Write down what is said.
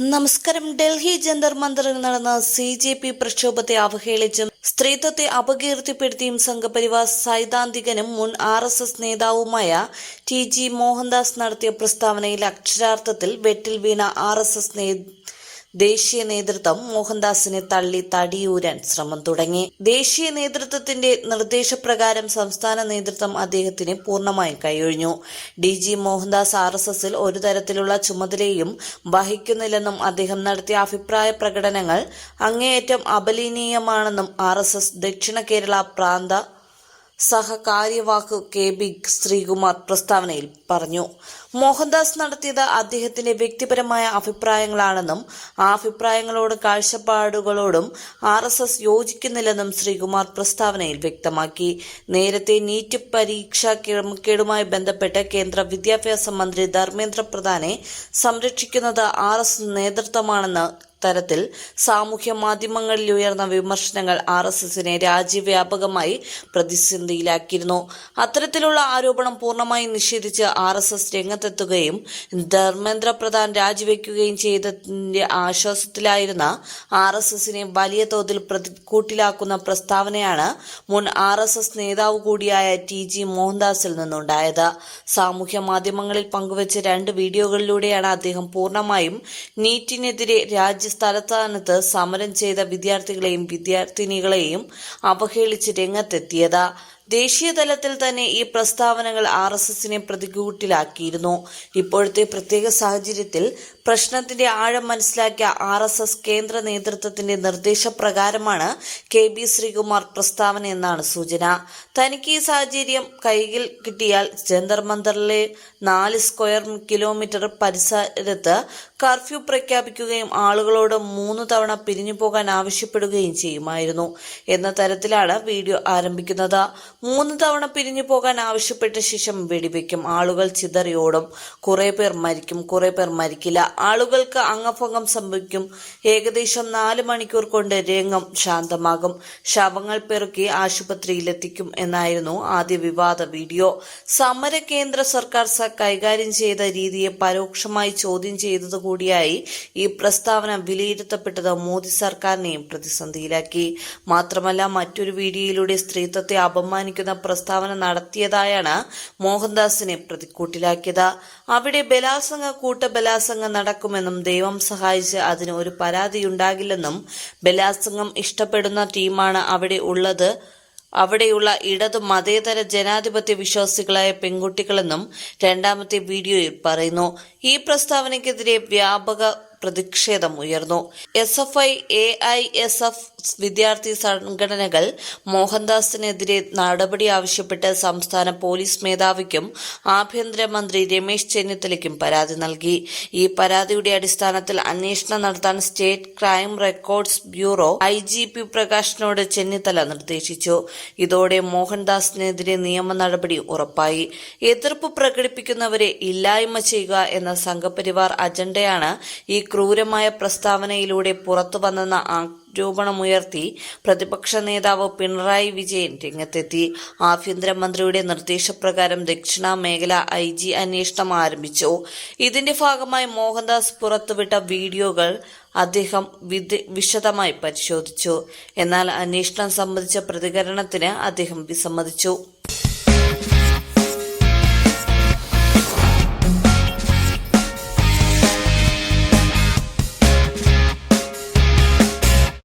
നമസ്കാരം. ഡൽഹി ജന്തർ മന്ദറിൽ നടന്ന CJP പ്രക്ഷോഭത്തെ അവഹേളിച്ചും സ്ത്രീത്വത്തെ അപകീർത്തിപ്പെടുത്തിയും സംഘപരിവാർ സൈദ്ധാന്തികനും മുൻ RSS നേതാവുമായ TG മോഹൻദാസ് നടത്തിയ പ്രസ്താവനയിൽ അക്ഷരാർത്ഥത്തിൽ വെട്ടിൽ വീണ RSS ദേശീയ നേതൃത്വം മോഹൻദാസിനെ തള്ളി തടിയൂരാൻ ശ്രമം തുടങ്ങി. ദേശീയ നേതൃത്വത്തിന്റെ നിർദ്ദേശപ്രകാരം സംസ്ഥാന നേതൃത്വം അദ്ദേഹത്തിന് പൂർണ്ണമായും കൈയൊഴിഞ്ഞു. DG മോഹൻദാസ് RSSൽ ഒരു തരത്തിലുള്ള ചുമതലയും വഹിക്കുന്നില്ലെന്നും അദ്ദേഹം നടത്തിയ അഭിപ്രായ പ്രകടനങ്ങൾ അങ്ങേയറ്റം അപലപനീയമാണെന്നും RSS ദക്ഷിണ കേരള പ്രാന്ത സഹകാര്യവാഹ് KB ശ്രീകുമാർ പ്രസ്താവനയിൽ പറഞ്ഞു. മോഹൻദാസ് നടത്തിയത് അദ്ദേഹത്തിന്റെ വ്യക്തിപരമായ അഭിപ്രായങ്ങളാണെന്നും ആ അഭിപ്രായങ്ങളോടും കാഴ്ചപ്പാടുകളോടും RSS യോജിക്കുന്നില്ലെന്നും ശ്രീകുമാർ പ്രസ്താവനയിൽ വ്യക്തമാക്കി. നേരത്തെ നീറ്റ് പരീക്ഷാ ക്രമക്കേടുമായി ബന്ധപ്പെട്ട് കേന്ദ്ര വിദ്യാഭ്യാസ മന്ത്രി ധർമ്മേന്ദ്ര പ്രധാനെ സംരക്ഷിക്കുന്നത് RSS നേതൃത്വമാണെന്ന തരത്തിൽ സാമൂഹ്യ മാധ്യമങ്ങളിൽ ഉയർന്ന വിമർശനങ്ങൾ RSSനെ രാജ്യവ്യാപകമായി പ്രതിസന്ധിയിലാക്കിയിരുന്നു. അത്തരത്തിലുള്ള ആരോപണം പൂർണ്ണമായും നിഷേധിച്ച് RSS രംഗത്തെത്തുകയും ധർമ്മേന്ദ്ര പ്രധാൻ രാജിവെക്കുകയും ചെയ്തതിന്റെ ആശ്വാസത്തിലായിരുന്ന RSSനെ വലിയ തോതിൽ പ്രതിക്കൂട്ടിലാക്കുന്ന പ്രസ്താവനയാണ് മുൻ RSS നേതാവ് കൂടിയായ TG മോഹൻദാസിൽ നിന്നുണ്ടായത്. സാമൂഹ്യ മാധ്യമങ്ങളിൽ പങ്കുവച്ച 2 വീഡിയോകളിലൂടെയാണ് അദ്ദേഹം പൂർണ്ണമായും നീറ്റിനെതിരെ തലസ്ഥാനത്ത് സമരം ചെയ്ത വിദ്യാർത്ഥികളെയും വിദ്യാർത്ഥിനികളെയും അവഹേളിച്ച് രംഗത്തെത്തിയത്. ദേശീയ തലത്തിൽ തന്നെ ഈ പ്രസ്താവനകൾ RSSനെ പ്രതികൂട്ടിലാക്കിയിരുന്നു. ഇപ്പോഴത്തെ പ്രത്യേക സാഹചര്യത്തിൽ പ്രശ്നത്തിന്റെ ആഴം മനസ്സിലാക്കിയ RSS കേന്ദ്ര നേതൃത്വത്തിന്റെ നിർദ്ദേശപ്രകാരമാണ് KB ശ്രീകുമാർ പ്രസ്താവന എന്നാണ് സൂചന. തനിക്ക് ഈ സാഹചര്യം കൈയിൽ കിട്ടിയാൽ ജന്തർ മന്ദറിലെ 4 സ്ക്വയർ കിലോമീറ്റർ പരിസരത്ത് കർഫ്യൂ പ്രഖ്യാപിക്കുകയും ആളുകളോട് 3 തവണ പിരിഞ്ഞു പോകാൻ ആവശ്യപ്പെടുകയും ചെയ്യുമായിരുന്നു എന്ന തരത്തിലാണ് വീഡിയോ ആരംഭിക്കുന്നത്. 3 തവണ പിരിഞ്ഞു പോകാൻ ആവശ്യപ്പെട്ട ശേഷം വെടിവെക്കും. ആളുകൾ ചിതറിയോടും. കുറെ പേർ മരിക്കും, കുറെ പേർ മരിക്കില്ല. ആളുകൾക്ക് അംഗഭംഗം സംഭവിക്കും. ഏകദേശം 4 മണിക്കൂർ കൊണ്ട് രംഗം ശാന്തമാകും. ശവങ്ങൾ പെറുക്കി ആശുപത്രിയിലെത്തിക്കും എന്നായിരുന്നു ആദ്യ വിവാദ വീഡിയോ. സമര കേന്ദ്ര സർക്കാർ കൈകാര്യം ചെയ്ത രീതിയെ പരോക്ഷമായി ചോദ്യം ചെയ്തതുകൂടിയായി ഈ പ്രസ്താവന വിലയിരുത്തപ്പെട്ടത് മോദി സർക്കാരിനെയും പ്രതിസന്ധിയിലാക്കി. മാത്രമല്ല, മറ്റൊരു വീഡിയോയിലൂടെ സ്ത്രീത്വത്തെ അപമാനിക്കുന്ന പ്രസ്താവന നടത്തിയതായാണ് മോഹൻദാസിനെ പ്രതിക്കൂട്ടിലാക്കിയത്. അവിടെ കൂട്ടബലാത്സംഗം നടക്കുമെന്നും ദൈവം സഹായിച്ച് അതിന് ഒരു പരാതിയുണ്ടാകില്ലെന്നും ബലാത്സംഗം ഇഷ്ടപ്പെടുന്ന ടീമാണ് അവിടെയുള്ള ഇടതു മതേതര ജനാധിപത്യ വിശ്വാസികളായ പെൺകുട്ടികളെന്നും രണ്ടാമത്തെ വീഡിയോയിൽ പറയുന്നു. ഈ പ്രസ്താവനയ്ക്കെതിരെ വ്യാപക പ്രതിഷേധം ഉയർന്നു. SFI, AISF വിദ്യാർത്ഥി സംഘടനകൾ മോഹൻദാസിനെതിരെ നടപടി ആവശ്യപ്പെട്ട് സംസ്ഥാന പോലീസ് മേധാവിക്കും ആഭ്യന്തരമന്ത്രി രമേശ് ചെന്നിത്തലയ്ക്കും പരാതി നൽകി. ഈ പരാതിയുടെ അടിസ്ഥാനത്തിൽ അന്വേഷണം നടത്താൻ state crime records bureau IGP പ്രകാശിനോട് ചെന്നിത്തല നിർദ്ദേശിച്ചു. ഇതോടെ മോഹൻദാസിനെതിരെ നിയമ നടപടി ഉറപ്പായി. എതിർപ്പ് പ്രകടിപ്പിക്കുന്നവരെ ഇല്ലായ്മ ചെയ്യുക എന്ന സംഘപരിവാർ അജണ്ടയാണ് ഈ ക്രൂരമായ പ്രസ്താവനയിലൂടെ പുറത്തുവന്നെന്ന ആരോപണമുയർത്തി പ്രതിപക്ഷ നേതാവ് പിണറായി വിജയൻ രംഗത്തെത്തി. ആഭ്യന്തരമന്ത്രിയുടെ നിർദ്ദേശപ്രകാരം ദക്ഷിണ മേഖല IG അന്വേഷണം ആരംഭിച്ചു. ഇതിന്റെ ഭാഗമായി മോഹൻദാസ് പുറത്തുവിട്ട വീഡിയോകൾ അദ്ദേഹം വിശദമായി പരിശോധിച്ചു. എന്നാൽ അന്വേഷണം സംബന്ധിച്ച പ്രതികരണത്തിന് അദ്ദേഹം വിസമ്മതിച്ചു.